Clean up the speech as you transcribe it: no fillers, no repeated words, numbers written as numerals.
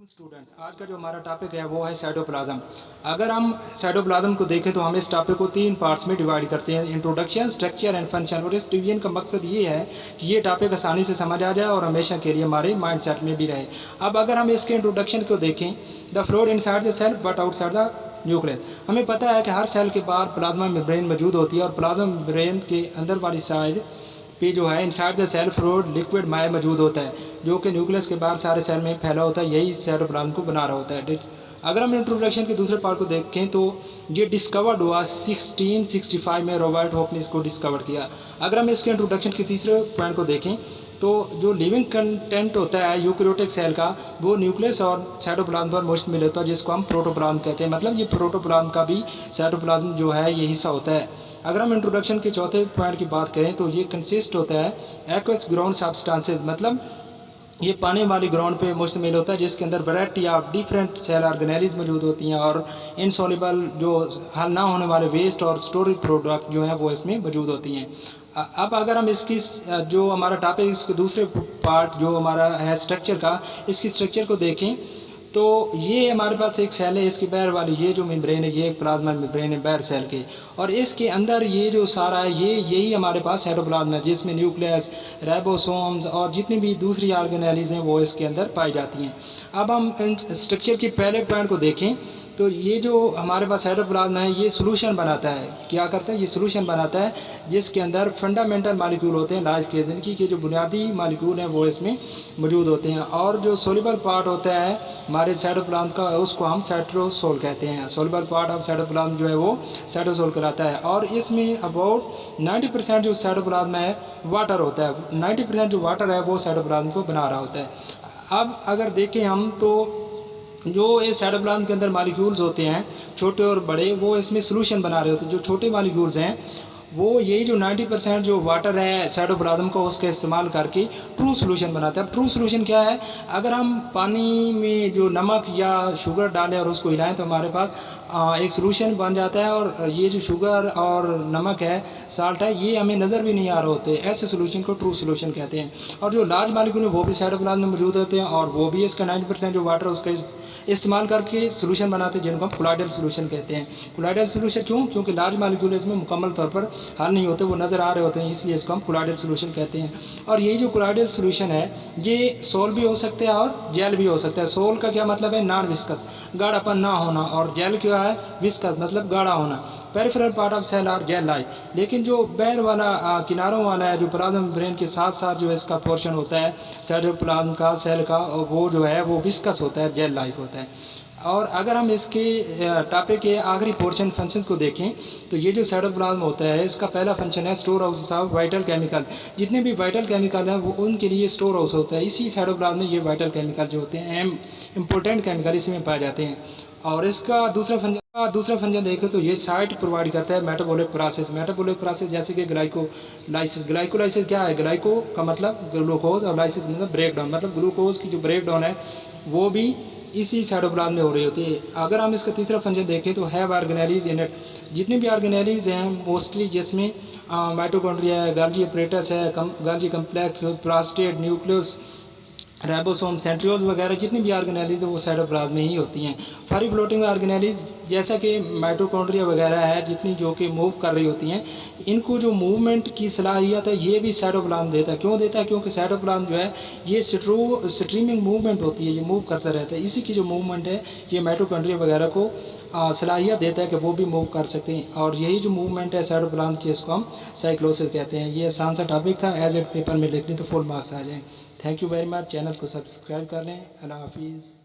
Students, आज का जो हमारा टॉपिक है वो है साइटोप्लाज्म। अगर हम साइटोप्लाज्म को देखें तो हम इस टॉपिक को 3 पार्ट्स में डिवाइड करते हैं, इंट्रोडक्शन, स्ट्रक्चर एंड फंक्शन। और इस डिवीजन का मकसद ये है कि ये टॉपिक आसानी से समझ आ जाए और हमेशा के लिए हमारे माइंड सेट में भी रहे। अब अगर हम इसके इंट्रोडक्शन को देखें, the floor inside the cell but outside the nucleus. हमें पता है कि हर सेल के बाहर प्लाज्मा मेम्ब्रेन मौजूद होती है और प्लाज्मा मेम्ब्रेन के अंदर वाली साइड पे जो है inside the cell fluid liquid माया मौजूद होता है, जो कि न्यूक्लियस के बाहर सारे सेल में फैला होता है। यही साइटोप्लाज्म को बना रहा होता है। अगर हम इंट्रोडक्शन के दूसरे पार्ट को देखें तो ये डिस्कवर्ड हुआ 1665 में, रॉबर्ट हॉक ने इसको डिस्कवर किया। अगर हम इसके इंट्रोडक्शन के तीसरे पॉइंट को देखें तो जो लिविंग कंटेंट होता है यूकैरियोटिक सेल का, वो न्यूक्लियस और साइटोप्लाज्म पर मुश्तमिल होता है, जिसको हम प्रोटोप्लाज्म कहते हैं। मतलब ये प्रोटोप्लाज्म का भी साइटोप्लाज्म जो है ये हिस्सा होता है। अगर हम इंट्रोडक्शन के चौथे पॉइंट की बात करें तो ये कंसिस्ट होता है एक्वस ग्राउंड सब्सटेंसेस, मतलब ये पानी वाली ग्राउंड पे मुश्तमिल होता है, जिसके अंदर variety of different cell organelles मौजूद होती हैं और इनसॉल्युबल जो हल ना होने वाले वेस्ट और स्टोरेज प्रोडक्ट जो हैं वो इसमें मौजूद होती हैं। अब अगर हम इसकी जो हमारा टॉपिक इसके दूसरे पार्ट जो हमारा है स्ट्रक्चर का, इसकी स्ट्रक्चर को देखें तो ये हमारे पास एक सेल है, इसकी बाहर वाली ये जो मेम्ब्रेन है ये प्लाज्मा मेम्ब्रेन है बाहर सेल के, और इसके अंदर ये जो सारा है यही हमारे पास साइटोप्लाज्म है, जिसमें न्यूक्लियस, राइबोसोम्स और जितनी भी दूसरी ऑर्गेनेलिज हैं वो इसके अंदर पाई जाती हैं। अब हम स्ट्रक्चर के पहले पॉइंट को देखें तो ये जो हमारे पास साइटोप्लाज्म है ये सोल्यूशन बनाता है। क्या करता है? ये सोल्यूशन बनाता है जिसके अंदर फंडामेंटल मालिक्यूल होते हैं लाइफ के, जिनकी के जो बुनियादी मालिक्यूल हैं वो इसमें मौजूद होते हैं। और जो सोल्यूबल पार्ट होता है हमारे साइटोप्लाज्म का, उसको हम साइटोसोल कहते हैं। सोल्यूबल पार्ट ऑफ साइटोप्लाज्म जो है वो साइटोसोल कहलाता है। और इसमें अबाउट 90% जो साइटोप्लाज्म है वाटर होता है। 90% जो वाटर है वो साइटोप्लाज्म को बना रहा होता है। अब अगर देखें हम तो जो इस साइटोप्लाज्म के अंदर मालिक्यूल्स होते हैं छोटे और बड़े, वो इसमें सोल्यूशन बना रहे होते हैं। जो छोटे मालिक्यूल्स हैं वो यही जो 90% जो वाटर है साइटोप्लाज्म को उसका इस्तेमाल करके ट्रू सोल्यूशन बनाता है। अब ट्रू सोल्यूशन क्या है? अगर हम पानी में जो नमक या शुगर डालें और उसको हिलाएं तो हमारे पास एक सोल्यूशन बन जाता है, और ये जो शुगर और नमक है, साल्ट है, ये हमें नज़र भी नहीं आ रहे होते। ऐसे सोल्यूशन को ट्रू सोल्यूशन कहते हैं। और जो लार्ज मालिक्यूल है वो भी साइटोप्लाज्म में मौजूद होते हैं और वो भी इसका 90% जो वाटर उसका इस्तेमाल करके सोल्यूशन बनाते हैं, जिनको हम कोलाइडल सोल्यूशन कहते हैं। कोलाइडल सोल्यूशन क्यों? क्योंकि लार्ज मालिक्यूल इसमें मुकम्मल तौर पर हल नहीं होते, वो नज़र आ रहे होते हैं, इसलिए इसको हम कोलाइडल सोल्यूशन कहते हैं। और ये जो कोलाइडल सोल्यूशन है ये सोल भी हो सकता है और जेल भी हो सकता है। सोल का क्या मतलब है? नॉन विस्कस, गाढ़ापन ना होना, और जेल क्या है? विस्कस मतलब गाढ़ा होना। Peripheral part of cell are gel like. लेकिन जो बाहर वाला किनारों वाला है जो प्लाज्मा मेम्ब्रेन के साथ साथ जो इसका पोर्शन होता है साइटोप्लाज्म का सेल का, वो जो है वो विस्कस होता है, जेल लाइक होता है। और अगर हम इसके टॉपिक के आखिरी पोर्शन फंक्शन को देखें तो ये जो साइटोप्लाज्म होता है इसका पहला फंक्शन है store house of vital chemical. जितने भी वाइटल केमिकल हैं वो उनके लिए स्टोर हाउस होता है। इसी साइटोप्लाज्म में ये वाइटल केमिकल जो होते हैं इम्पोर्टेंट केमिकल इसमें पाए जाते हैं। और इसका दूसरा फंक्शन देखें तो ये साइट प्रोवाइड करता है मेटाबॉलिक प्रोसेस जैसे कि ग्लाइकोलाइसिस। ग्लाइकोलाइसिस क्या है? ग्लाइको का मतलब ग्लूकोज और लाइसिस मतलब ब्रेक डाउन, मतलब ग्लूकोज की जो ब्रेक डाउन है वो भी इसी साइटोप्लाज्म में हो रही होती है। अगर हम इसका तीसरा फंक्शन देखें तो हैव ऑर्गेनेलिज इन इट। जितनी भी ऑर्गेनेलिज हैं मोस्टली जिसमें माइटोकॉन्ड्रिया है, गाल्गी अपरेटस है, Golgi complex, prostate, nucleus, ribosome, centrioles वगैरह जितनी भी ऑर्गेनेलिज है वो साइटोप्लाज्म में ही होती हैं। फ्री फ्लोटिंग ऑर्गेनेलिज जैसा कि माइटोकॉन्ड्रिया वगैरह है जितनी जो कि मूव कर रही होती हैं, इनको जो मूवमेंट की सलाहियत है ये भी साइटोप्लाज्म देता है। क्यों देता है? क्योंकि साइटोप्लाज्म जो है ये स्ट्रीमिंग मूवमेंट होती है, ये मूव करता रहता है। इसी की जो मूवमेंट है ये माइटोकॉन्ड्रिया वगैरह को सलाहियत देता है कि वो भी मूव कर सकते हैं। और यही जो मूवमेंट है साइटोप्लाज्म की इसको हम साइक्लोसिस कहते हैं। ये आसान सा टॉपिक था, एज ए पेपर में लिख लें तो फुल मार्क्स आ जाएँ। Thank you very much. Channel को सब्सक्राइब कर लें। अल्लाह हाफिज़।